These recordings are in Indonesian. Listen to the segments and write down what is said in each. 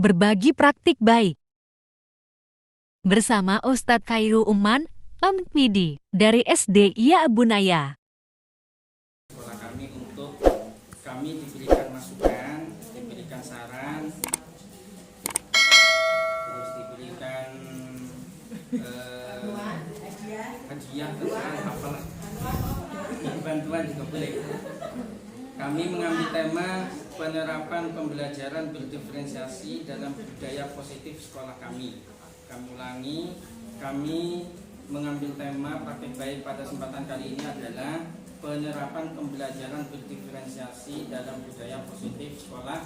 Berbagi praktik baik. Bersama Ustadz Khairu Uman, MPD, dari SD Iya Abunaya. Sekolah kami untuk kami diberikan masukan, diberikan saran, terus diberikan hadiah terserah apalah, bantuan juga boleh. Kami mengambil tema penerapan pembelajaran berdiferensiasi dalam budaya positif sekolah kami. Kami ulangi, kami mengambil tema praktik baik pada kesempatan kali ini adalah penerapan pembelajaran berdiferensiasi dalam budaya positif sekolah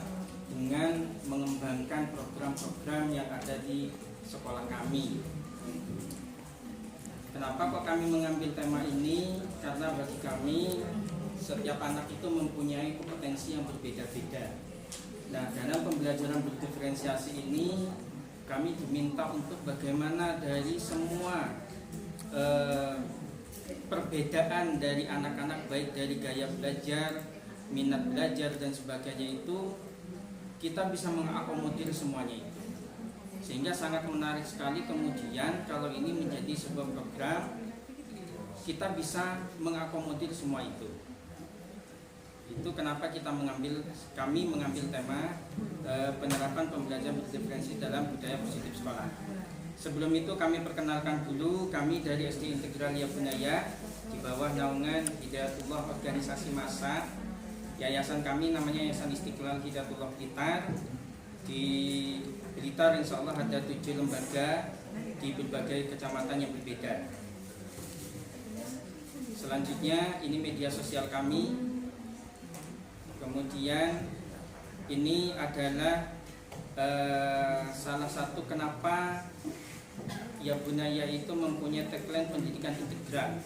dengan mengembangkan program-program yang ada di sekolah kami. Kenapa kok kami mengambil tema ini? Karena bagi kami setiap anak itu mempunyai kompetensi yang berbeda-beda. Nah, dalam pembelajaran berdiferensiasi ini kami diminta untuk bagaimana dari semua perbedaan dari anak-anak, baik dari gaya belajar, minat belajar dan sebagainya, itu kita bisa mengakomodir semuanya itu. Sehingga sangat menarik sekali kemudian kalau ini menjadi sebuah program, kita bisa mengakomodir semua itu. Itu kenapa kami mengambil tema penerapan pembelajaran berdiferensiasi dalam budaya positif sekolah. Sebelum itu kami perkenalkan dulu, kami dari SD Integral Iya Abunaya di bawah naungan Hidayatullah Organisasi Massa. Yayasan kami namanya Yayasan Istiqlal Hidayatullah Blitar. Di Blitar insya Allah ada 7 lembaga di berbagai kecamatan yang berbeda. Selanjutnya ini media sosial kami. Kemudian ini adalah salah satu kenapa Iya Abunaya itu mempunyai tagline pendidikan integral.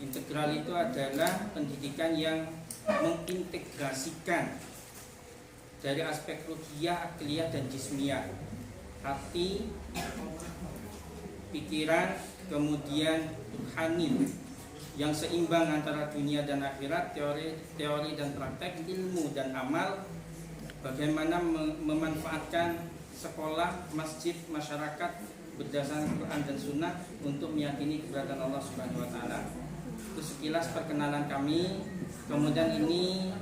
Integral itu adalah pendidikan yang mengintegrasikan dari aspek ruhiyah, akliyah dan jismiyah, hati, pikiran, kemudian ruhani, yang seimbang antara dunia dan akhirat, teori dan praktek, ilmu dan amal. Bagaimana memanfaatkan sekolah, masjid, masyarakat berdasarkan Quran dan Sunnah untuk meyakini keberadaan Allah Subhanahu Wa Taala. Itu sekilas perkenalan kami. Kemudian ini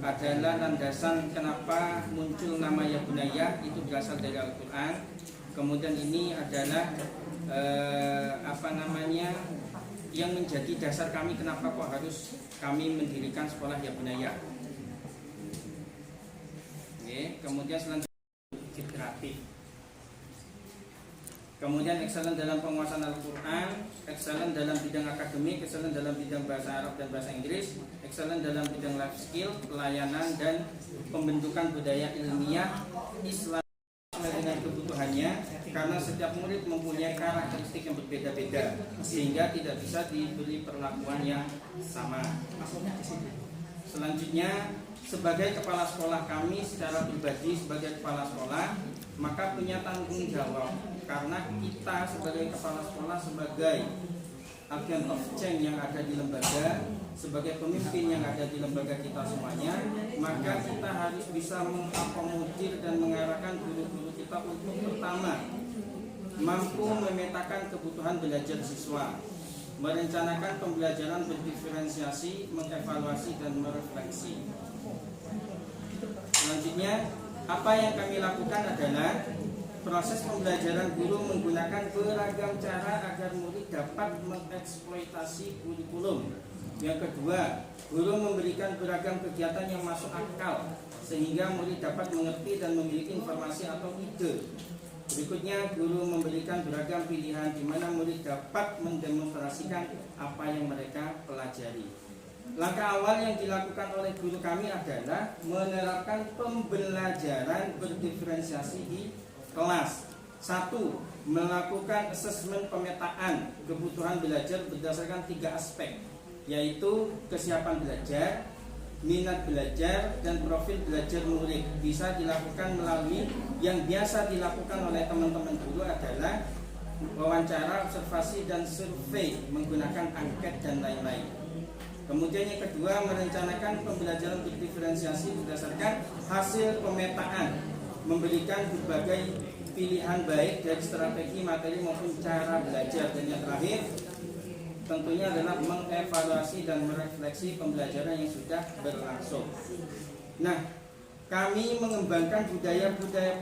adalah landasan kenapa muncul nama Iya Abunaya, itu berasal dari Al-Quran. Kemudian ini adalah yang menjadi dasar kami kenapa kok harus kami mendirikan sekolah Iya Abunaya. Kemudian selanjutnya kreatif. Kemudian excellent dalam penguasaan Al-Quran, excellent dalam bidang akademik, excellent dalam bidang bahasa Arab dan bahasa Inggris, excellent dalam bidang life skill, pelayanan dan pembentukan budaya ilmiah Islam dengan kebutuhannya, karena setiap murid mempunyai karakteristik yang berbeda-beda sehingga tidak bisa diberi perlakuan yang sama. Selanjutnya, sebagai kepala sekolah kami secara pribadi, sebagai kepala sekolah, maka punya tanggung jawab, karena kita sebagai kepala sekolah, sebagai agent of change yang ada di lembaga, sebagai pemimpin yang ada di lembaga kita semuanya, maka kita harus bisa mengakomodir dan mengarahkan guru-guru kita untuk pertama, mampu memetakan kebutuhan belajar siswa, merencanakan pembelajaran berdiferensiasi, mengevaluasi dan merefleksi. Selanjutnya, apa yang kami lakukan adalah proses pembelajaran guru menggunakan beragam cara agar murid dapat mengeksploitasi kurikulum. Yang kedua, guru memberikan beragam kegiatan yang masuk akal sehingga murid dapat mengerti dan memiliki informasi atau ide. Berikutnya, guru memberikan beragam pilihan di mana murid dapat mendemonstrasikan apa yang mereka pelajari. Langkah awal yang dilakukan oleh guru kami adalah menerapkan pembelajaran berdiferensiasi di kelas. 1. Melakukan asesmen pemetaan kebutuhan belajar berdasarkan 3 aspek, yaitu kesiapan belajar, minat belajar, dan profil belajar murid. Bisa dilakukan melalui yang biasa dilakukan oleh teman-teman guru adalah wawancara, observasi, dan survei menggunakan angket dan lain-lain. Kemudian yang kedua, merencanakan pembelajaran berdiferensiasi berdasarkan hasil pemetaan memberikan berbagai pilihan baik dari strategi materi maupun cara belajar. Dan yang terakhir tentunya adalah mengevaluasi dan merefleksi pembelajaran yang sudah berlangsung. Nah, kami mengembangkan budaya-budaya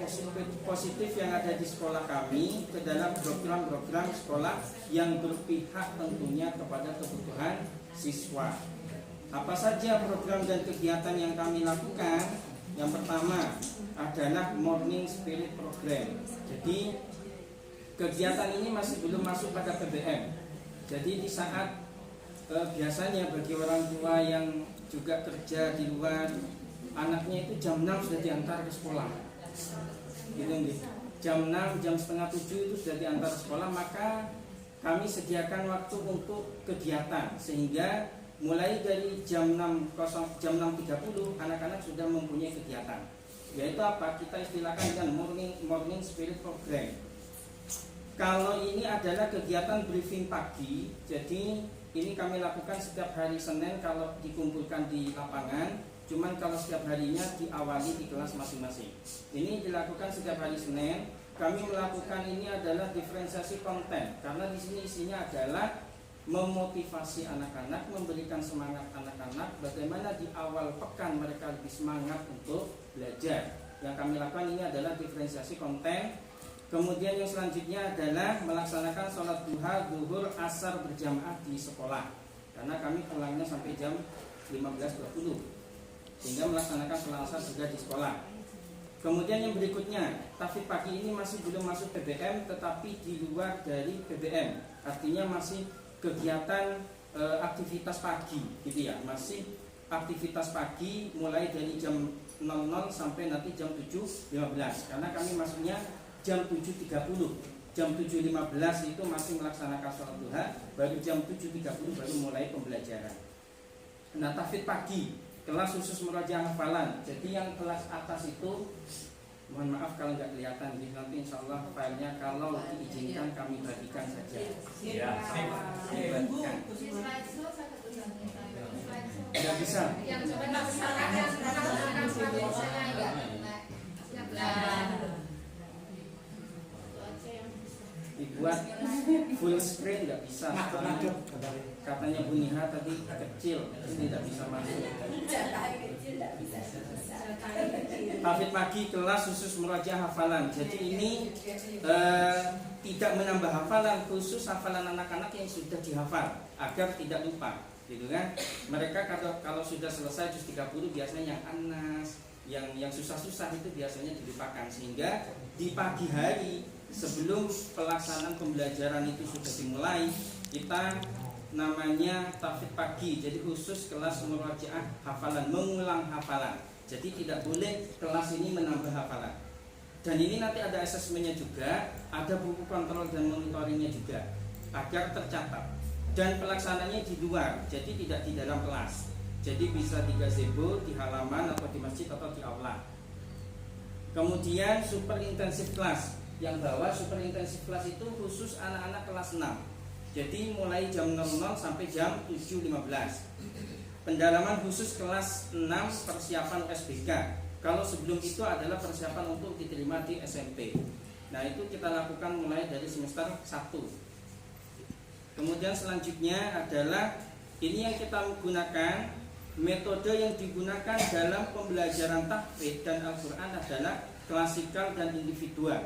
positif yang ada di sekolah kami ke dalam program-program sekolah yang berpihak tentunya kepada kebutuhan siswa. Apa saja program dan kegiatan yang kami lakukan? Yang pertama adalah Morning Spirit Program. Jadi kegiatan ini masih belum masuk pada PBM. Jadi di saat biasanya bagi orang tua yang juga kerja di luar, anaknya itu jam 6 sudah diantar ke sekolah, gitu. Jam 6, jam setengah 7 itu sudah diantar ke sekolah, maka kami sediakan waktu untuk kegiatan sehingga mulai dari jam 6.30 anak-anak sudah mempunyai kegiatan. Yaitu apa? Kita istilahkan dengan morning spirit program. Kalau ini adalah kegiatan briefing pagi, jadi ini kami lakukan setiap hari Senin kalau dikumpulkan di lapangan. Cuman kalau setiap harinya diawali di kelas masing-masing. Ini dilakukan setiap hari Senin. Kami melakukan ini adalah diferensiasi konten, karena di sini isinya adalah memotivasi anak-anak, memberikan semangat anak-anak, bagaimana di awal pekan mereka lebih semangat untuk belajar. Yang kami lakukan ini adalah diferensiasi konten. Kemudian yang selanjutnya adalah melaksanakan sholat duha, zuhur, asar berjamaah di sekolah. Karena kami pulangnya sampai jam 15.20, sehingga melaksanakan sholat asar juga di sekolah. Kemudian yang berikutnya, tahfidz pagi ini masih belum masuk PBM, tetapi di luar dari PBM. Artinya masih kegiatan aktivitas pagi, gitu ya. Masih aktivitas pagi mulai dari jam 00 sampai nanti jam 7.15. Karena kami masuknya jam 7.30. Jam 7.15 itu masih melaksanakan sholat duha, baru jam 7.30 baru mulai pembelajaran. Nah, tahfidz pagi, kelas khusus murojaah hafalan. Jadi yang kelas atas itu, mohon maaf kalau nggak kelihatan, nanti insya Allah filenya kalau diizinkan kami bagikan saja. Dibagikan. Nggak bisa. Dibuat full screen nggak bisa. Katanya Bu Niha tadi kecil, tidak bisa masuk. Tahfidz pagi kelas khusus murojaah hafalan. Jadi ini tidak menambah hafalan, khusus hafalan anak-anak yang sudah dihafal agar tidak lupa, gitu kan? Mereka kalau sudah selesai juz 30 biasanya yang anas, yang susah-susah itu biasanya dilupakan, sehingga di pagi hari sebelum pelaksanaan pembelajaran itu sudah dimulai, kita namanya tahfidz pagi. Jadi khusus kelas murojaah hafalan, mengulang hafalan. Jadi tidak boleh kelas ini menambah hafalan. Dan ini nanti ada asesmennya juga, ada buku kontrol dan monitoringnya juga, agar tercatat. Dan pelaksananya di luar, jadi tidak di dalam kelas. Jadi bisa di gazebo, di halaman, atau di masjid, atau di aula. Kemudian super intensif kelas. Yang bawah super intensif kelas itu khusus anak-anak kelas 6. Jadi mulai jam 00 sampai jam 7.15. Pendalaman khusus kelas 6 persiapan USBK. Kalau sebelum itu adalah persiapan untuk diterima di SMP. Nah, itu kita lakukan mulai dari semester 1. Kemudian selanjutnya adalah ini yang kita gunakan, metode yang digunakan dalam pembelajaran tahfidz dan Al-Quran adalah klasikal dan individual.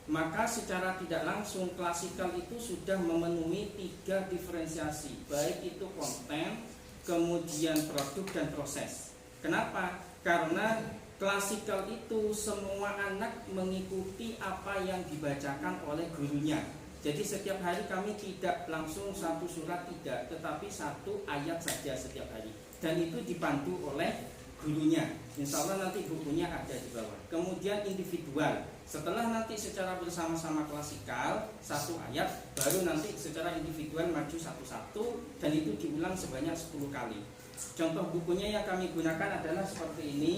Maka secara tidak langsung klasikal itu sudah memenuhi 3 diferensiasi, baik itu konten, kemudian produk dan proses. Kenapa? Karena klasikal itu semua anak mengikuti apa yang dibacakan oleh gurunya. Jadi setiap hari kami tidak langsung satu surat, tidak, tetapi 1 ayat saja setiap hari. Dan itu dipandu oleh gurunya. Insya Allah nanti bukunya ada di bawah. Kemudian individual. Setelah nanti secara bersama-sama klasikal 1 ayat, baru nanti secara individual maju satu-satu, dan itu diulang sebanyak 10 kali. Contoh bukunya yang kami gunakan adalah seperti ini.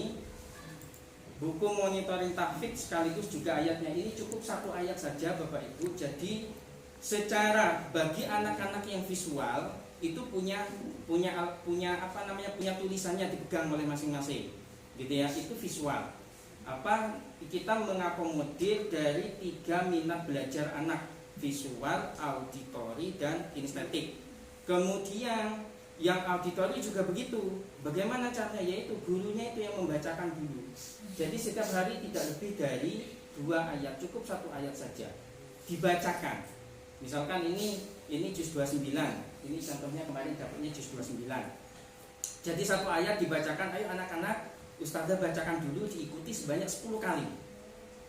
Buku monitoring tahfidz sekaligus juga ayatnya. Ini cukup 1 ayat saja Bapak Ibu. Jadi secara bagi anak-anak yang visual itu punya tulisannya dipegang oleh masing-masing, gitu ya. Itu visual. kita mengakomodir dari 3 minat belajar anak, visual, auditori, dan kinestetik. Kemudian yang auditori juga begitu. Bagaimana caranya? Yaitu gurunya itu yang membacakan dulu. Jadi setiap hari tidak lebih dari 2 ayat, cukup 1 ayat saja dibacakan. Misalkan ini juz 29. Ini contohnya kemarin dapatnya juz 29. Jadi 1 ayat dibacakan, ayo anak-anak, ustazah bacakan dulu, diikuti sebanyak 10 kali.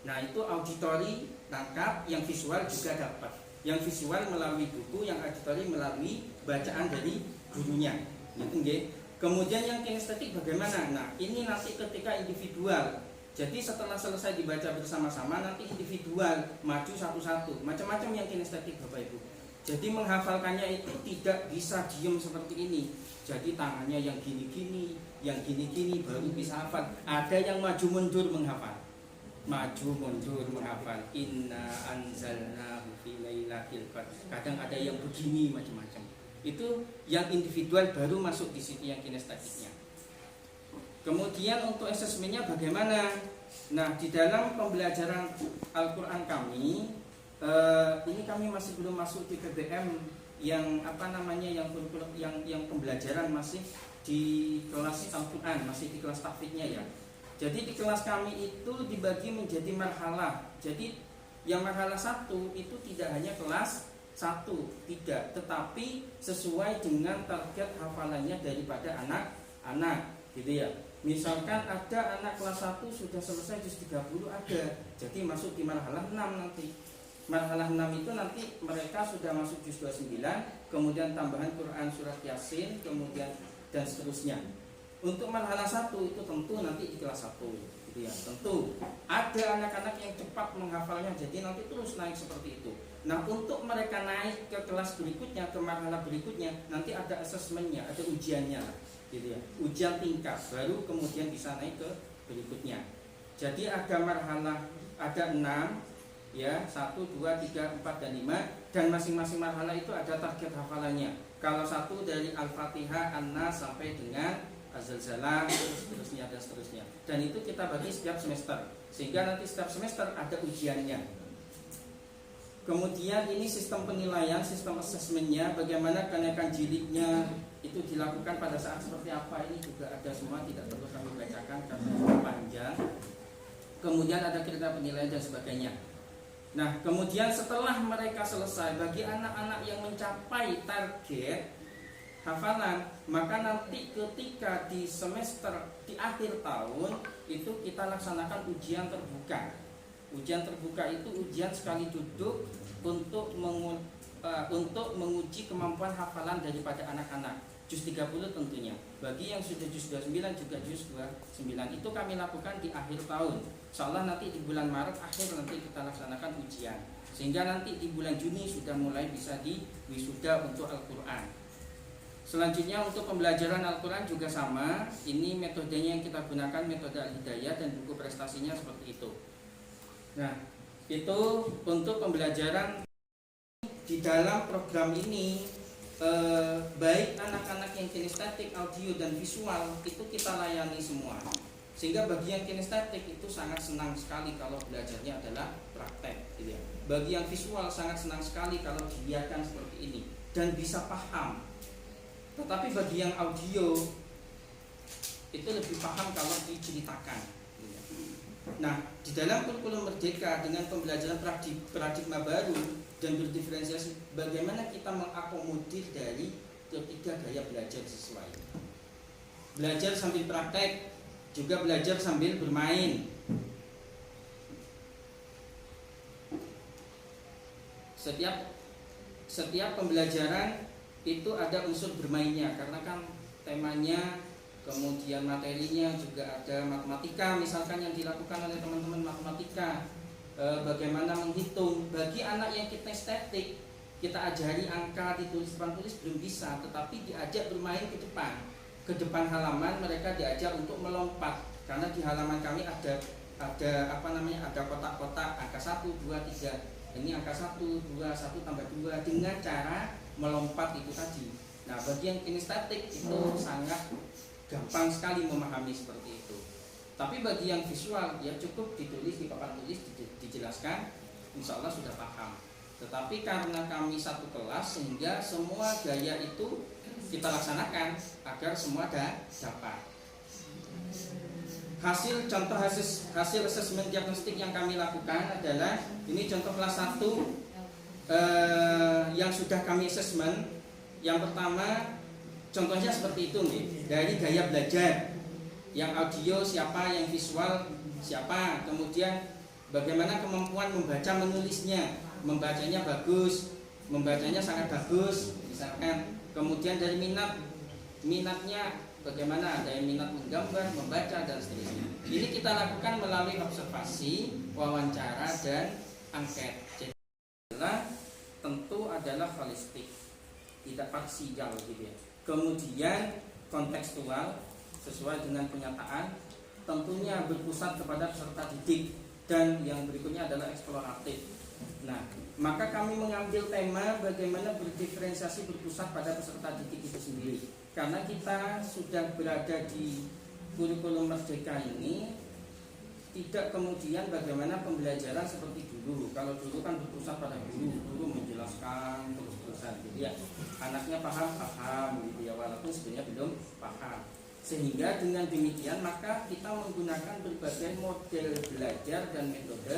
Nah, itu auditori lengkap, yang visual juga dapat. Yang visual melalui buku, yang auditori melalui bacaan dari gurunya. Gitu nggih. Kemudian yang kinestetik bagaimana? Nah, ini nanti ketika individual. Jadi setelah selesai dibaca bersama-sama, nanti individual maju satu-satu. Macam-macam yang kinestetik Bapak Ibu. Jadi menghafalkannya itu tidak bisa diem seperti ini. Jadi tangannya yang gini-gini, yang gini-gini baru bisa hafal. Ada yang maju mundur menghafal. Maju mundur menghafal. Inna anzalnahu fi lailatul qadr. Kadang ada yang begini macam-macam. Itu yang individual baru masuk di situ yang kinestetiknya. Kemudian untuk asesmennya bagaimana? Nah, di dalam pembelajaran Al-Qur'an kami, ini kami masih belum masuk di PBM yang yang pembelajaran masih di kelas Al-Qur'an, masih di kelas tahfidznya ya. Jadi di kelas kami itu dibagi menjadi marhalah. Jadi yang marhalah 1 itu tidak hanya kelas 1, tidak, tetapi sesuai dengan target hafalannya daripada anak-anak, gitu ya. Misalkan ada anak kelas 1 sudah selesai juz 30 ada, jadi masuk di marhalah 6 nanti. Marhalah 6 itu nanti mereka sudah masuk juz 29, kemudian tambahan Quran surat Yasin, kemudian dan seterusnya. Untuk marhalah 1 itu tentu nanti di kelas 1, gitu ya. Tentu ada anak-anak yang cepat menghafalnya, jadi nanti terus naik seperti itu. Nah, untuk mereka naik ke kelas berikutnya, ke marhalah berikutnya, nanti ada asesmennya, ada ujiannya, gitu ya. Ujian tingkat, baru kemudian bisa naik ke berikutnya. Jadi ada marhalah, ada 6, ya, 1, 2, 3, 4, dan 5, dan masing-masing marhalah itu ada target hafalannya. Kalau 1 dari Al-Fatihah, An-Nas sampai dengan Az-Zalzalah, seterusnya dan seterusnya. Dan itu kita bagi setiap semester, sehingga nanti setiap semester ada ujiannya. Kemudian ini sistem penilaian, sistem asesmennya, bagaimana kenaikan jilidnya itu dilakukan pada saat seperti apa, ini juga ada semua, tidak perlu kami bacakan karena panjang. Kemudian ada kriteria penilaian dan sebagainya. Nah, kemudian setelah mereka selesai, bagi anak-anak yang mencapai target hafalan, maka nanti ketika di semester di akhir tahun itu kita laksanakan ujian terbuka. Ujian terbuka itu ujian sekali duduk untuk menguji kemampuan hafalan daripada anak-anak. Juz 30 tentunya. Bagi yang sudah juz 29 juga juz 29 itu kami lakukan di akhir tahun. Insyaallah nanti di bulan Maret akhir nanti kita laksanakan ujian. Sehingga nanti di bulan Juni sudah mulai bisa diwisuda untuk Al-Qur'an. Selanjutnya untuk pembelajaran Al-Qur'an juga sama. Ini metodenya yang kita gunakan, metode Al-Hidayah, dan buku prestasinya seperti itu. Nah, itu untuk pembelajaran di dalam program ini, baik anak-anak yang kinestetik, audio, dan visual itu kita layani semua. Sehingga bagi yang kinestetik itu sangat senang sekali kalau belajarnya adalah praktek, gitu ya. Bagi yang visual sangat senang sekali kalau dilihatkan seperti ini dan bisa paham. Tetapi bagi yang audio itu lebih paham kalau diceritakan. Nah, di dalam kurikulum Merdeka dengan pembelajaran paradigma baru dan berdiferensiasi, bagaimana kita mengakomodir dari ketiga gaya belajar sesuai. Belajar sambil praktek, juga belajar sambil bermain. Setiap pembelajaran itu ada unsur bermainnya, karena kan temanya, kemudian materinya juga ada matematika, misalkan yang dilakukan oleh teman-teman matematika, bagaimana menghitung. Bagi anak yang kinestetik, kita ajari angka ditulis depan tulis belum bisa, tetapi diajak bermain ke depan halaman, mereka diajak untuk melompat, karena di halaman kami ada kotak-kotak angka 1, 2, 3. Ini angka 1, 2, 1 tambah 2 dengan cara melompat itu tadi. Nah, bagi yang kinestetik itu sangat gampang sekali memahami seperti itu. Tapi bagi yang visual ya cukup ditulis di papan tulis, dijelaskan, insya Allah sudah paham. Tetapi karena kami satu kelas sehingga semua gaya itu kita laksanakan agar semua dapat. Contoh hasil asesmen diagnostik yang kami lakukan adalah ini contoh kelas 1 yang sudah kami asesmen. Yang pertama contohnya seperti itu nih, dari gaya belajar. Yang audio siapa, yang visual siapa, kemudian bagaimana kemampuan membaca menulisnya, membacanya bagus, membacanya sangat bagus misalkan. Kemudian dari minatnya bagaimana, ada yang minat menggambar, membaca dan seterusnya. Ini kita lakukan melalui observasi, wawancara dan angket. Jadi tentu adalah holistik, tidak parsial gitu ya. Kemudian kontekstual sesuai dengan kenyataan, tentunya berpusat kepada peserta didik, dan yang berikutnya adalah eksploratif. Nah, maka kami mengambil tema bagaimana berdiferensiasi berpusat pada peserta didik itu sendiri. Karena kita sudah berada di kurikulum Merdeka ini, tidak kemudian bagaimana pembelajaran seperti dulu. Kalau dulu kan berpusat pada guru menjelaskan terus-terusan gitu ya. Anaknya paham gitu ya, walaupun sebenarnya belum paham. Sehingga dengan demikian maka kita menggunakan berbagai model belajar dan metode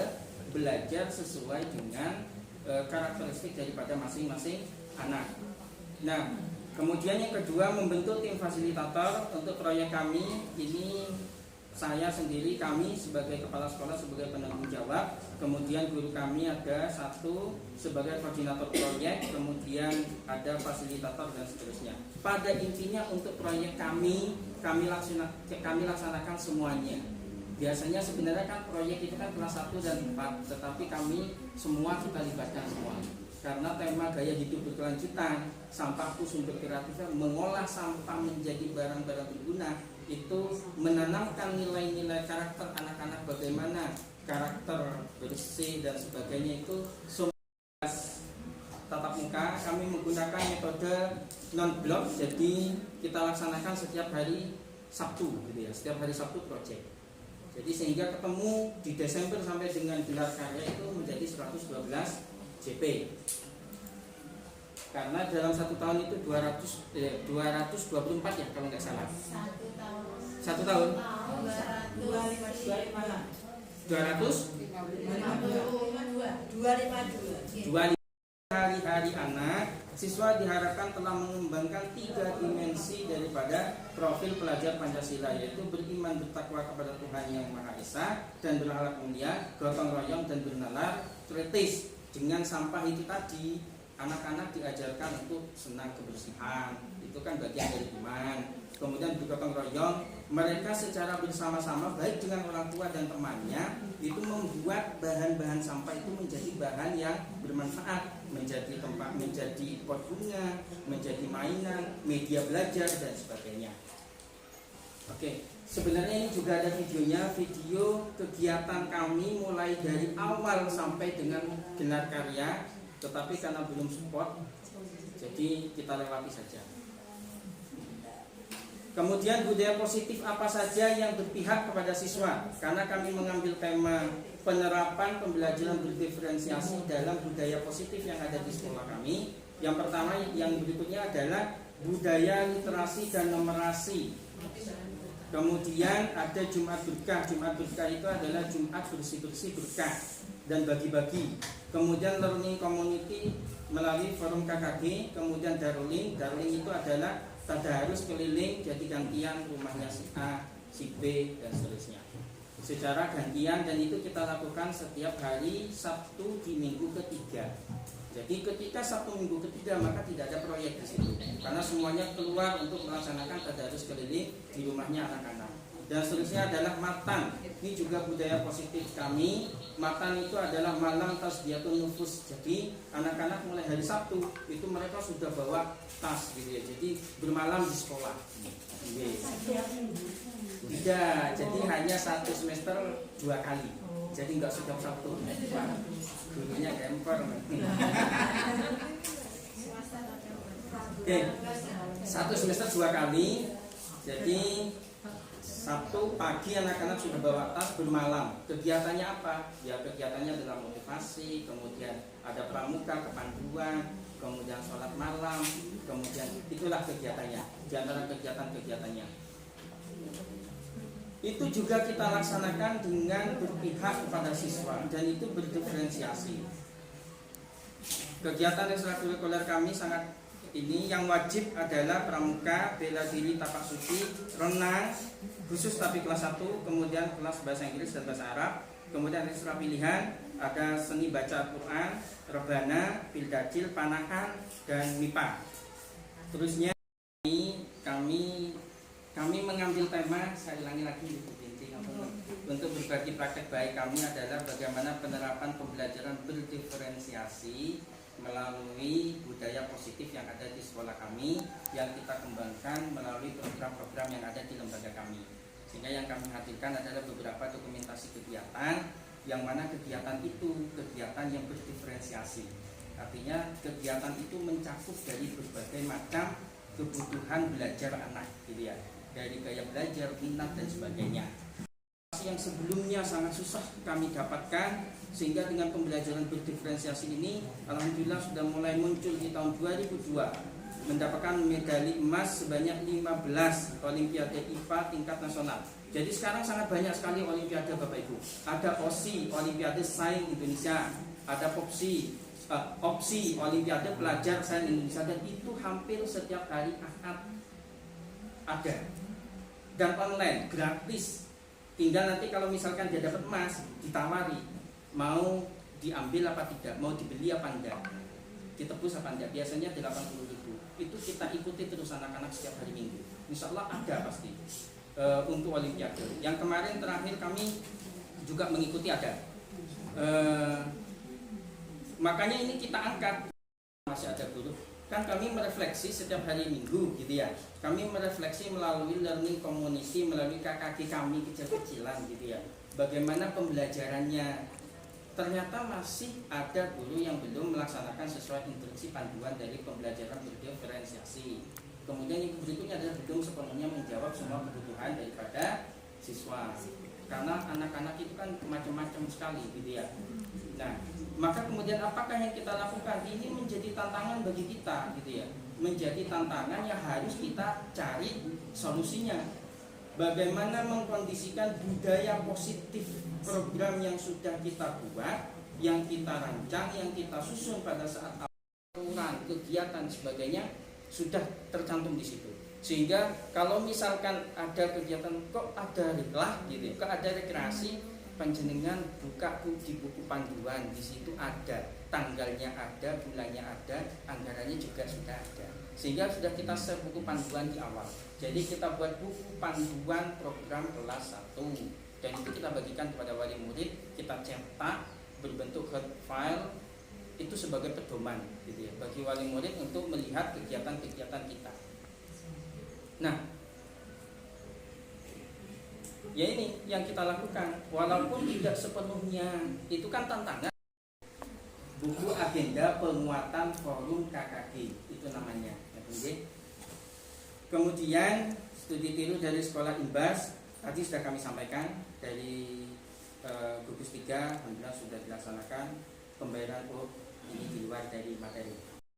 belajar sesuai dengan karakteristik daripada masing-masing anak. Nah, kemudian yang kedua, membentuk tim fasilitator untuk proyek kami. Ini saya sendiri, kami sebagai kepala sekolah, sebagai penanggung jawab. Kemudian guru kami ada satu sebagai koordinator proyek, kemudian ada fasilitator dan seterusnya. Pada intinya untuk proyek kami laksanakan semuanya. Biasanya sebenarnya kan proyek itu kan kelas 1 dan 4, tetapi kami semua kita libatkan semua. Karena tema gaya hidup berkelanjutan, sampahku sumber kreatif, mengolah sampah menjadi barang-barang berguna, itu menanamkan nilai-nilai karakter anak-anak, bagaimana karakter bersih dan sebagainya. Itu semua tatap muka kami menggunakan metode non-blok, jadi kita laksanakan setiap hari Sabtu gitu ya, setiap hari Sabtu project. Jadi sehingga ketemu di Desember sampai dengan gelar karya itu menjadi 112 JP. Karena dalam satu tahun itu 224 ya kalau nggak salah. Satu tahun 252 hari-hari anak, siswa diharapkan telah mengembangkan 3 dimensi daripada profil pelajar Pancasila, yaitu beriman bertakwa kepada Tuhan Yang Maha Esa dan berakhlak mulia, gotong royong dan bernalar kritis. Dengan sampah itu tadi, anak-anak diajarkan untuk senang kebersihan, itu kan bagian dari iman. Kemudian bergotong royong, mereka secara bersama-sama baik dengan orang tua dan temannya itu membuat bahan-bahan sampah itu menjadi bahan yang bermanfaat, menjadi tempat, menjadi pot bunga, menjadi mainan, media belajar dan sebagainya. Oke, sebenarnya ini juga ada videonya, video kegiatan kami mulai dari awal sampai dengan gelar karya, tetapi karena belum support, jadi kita lewati saja. Kemudian budaya positif apa saja yang berpihak kepada siswa? Karena kami mengambil tema penerapan pembelajaran berdiferensiasi dalam budaya positif yang ada di sekolah kami. Yang pertama, yang berikutnya adalah budaya literasi dan numerasi. Kemudian ada Jumat Berkah. Jumat Berkah itu adalah Jumat bersih-bersih berkah dan bagi-bagi. Kemudian learning community melalui forum KKG. Kemudian Darling. Darling itu adalah tadarus keliling, jadi gantian rumahnya si A, si B dan seterusnya. Secara gantian, dan itu kita lakukan setiap hari Sabtu di minggu ketiga. Jadi ketika Sabtu minggu ketiga maka tidak ada proyek di situ, karena semuanya keluar untuk melaksanakan tadarus keliling di rumahnya anak-anak. Dan seterusnya adalah matan. Ini juga budaya positif kami. Matan itu adalah malam tasbiyatun nufus. Jadi anak-anak mulai hari Sabtu itu mereka sudah bawa tas gitu ya. Jadi bermalam di sekolah. Tidak, jadi hanya 1 semester 2 kali. Jadi nggak setiap Sabtu. Gurunya gemper. Oke, 1 semester 2 kali. Jadi Sabtu pagi anak-anak sudah bawa tas bermalam. Kegiatannya apa? Ya kegiatannya adalah motivasi, kemudian ada pramuka, kepanduan, kemudian sholat malam, kemudian itulah kegiatannya. Di antara kegiatan-kegiatannya itu juga kita laksanakan dengan berpihak kepada siswa dan itu berdiferensiasi. Kegiatan ekstrakurikuler kami sangat ini yang wajib adalah pramuka, bela diri, tapak suci, renang, khusus tapi kelas 1, kemudian kelas bahasa Inggris dan bahasa Arab, kemudian ekstra pilihan ada seni baca Al-Quran, rebana, bildajil, panahan, dan MIPA. Terusnya kami mengambil tema, saya ulangi lagi untuk berbagi praktek baik kami adalah bagaimana penerapan pembelajaran berdiferensiasi melalui budaya positif yang ada di sekolah kami yang kita kembangkan melalui program-program yang ada di lembaga kami. Sehingga yang kami hadirkan adalah beberapa dokumentasi kegiatan yang mana kegiatan itu kegiatan yang berdiferensiasi. Artinya kegiatan itu mencakup dari berbagai macam kebutuhan belajar anak, gitu ya. Dari gaya belajar, minat dan sebagainya. Yang sebelumnya sangat susah kami dapatkan, sehingga dengan pembelajaran berdiferensiasi ini alhamdulillah sudah mulai muncul di tahun 2002 mendapatkan medali emas sebanyak 15 Olimpiade IPA tingkat nasional. Jadi sekarang sangat banyak sekali Olimpiade Bapak Ibu. Ada OSI Olimpiade Sains Indonesia, ada opsi Olimpiade Pelajar Sains Indonesia, dan itu hampir setiap hari Ahad ada dan online gratis. Tinggal nanti kalau misalkan dia dapat emas, ditawari mau diambil apa tidak, mau dibeli apa enggak, ditebus apa enggak. Biasanya 80.000. Itu kita ikuti terus anak-anak setiap hari Minggu. Insya Allah ada pasti untuk Olimpiade. Yang kemarin terakhir kami juga mengikuti ada. Makanya ini kita angkat, masih ada guru. Kan kami merefleksi setiap hari Minggu gitu ya. Kami merefleksi melalui learning community, melalui KKG kami kecil-kecilan gitu ya. Bagaimana pembelajarannya. Ternyata masih ada guru yang belum melaksanakan sesuai instruksi panduan dari pembelajaran berdiferensiasi. Kemudian yang berikutnya adalah belum sepenuhnya menjawab semua kebutuhan daripada siswa. Karena anak-anak itu kan macam-macam sekali gitu ya. Nah, maka kemudian apakah yang kita lakukan? Ini menjadi tantangan bagi kita gitu ya. Menjadi tantangan yang harus kita cari solusinya. Bagaimana mengkondisikan budaya positif program yang sudah kita buat, yang kita rancang, yang kita susun pada saat aturan, kegiatan sebagainya sudah tercantum di situ. Sehingga kalau misalkan ada kegiatan kok ada reklah gitu, kok ada rekreasi, panjenengan buka di buku panduan, di situ ada tanggalnya, ada bulannya, ada anggarannya juga sudah ada. Sehingga sudah kita share buku panduan di awal. Jadi kita buat buku panduan program kelas 1 dan itu kita bagikan kepada wali murid, kita cetak berbentuk hard file itu sebagai pedoman gitu ya, bagi wali murid untuk melihat kegiatan-kegiatan kita. Nah, ya ini yang kita lakukan, walaupun tidak sepenuhnya, itu kan tantangan. Buku agenda penguatan forum KKG itu namanya. Kemudian studi tiru dari sekolah Imbas tadi sudah kami sampaikan dari gugus 3, alhamdulillah sudah dilaksanakan. Pembayaran ini di luar dari materi.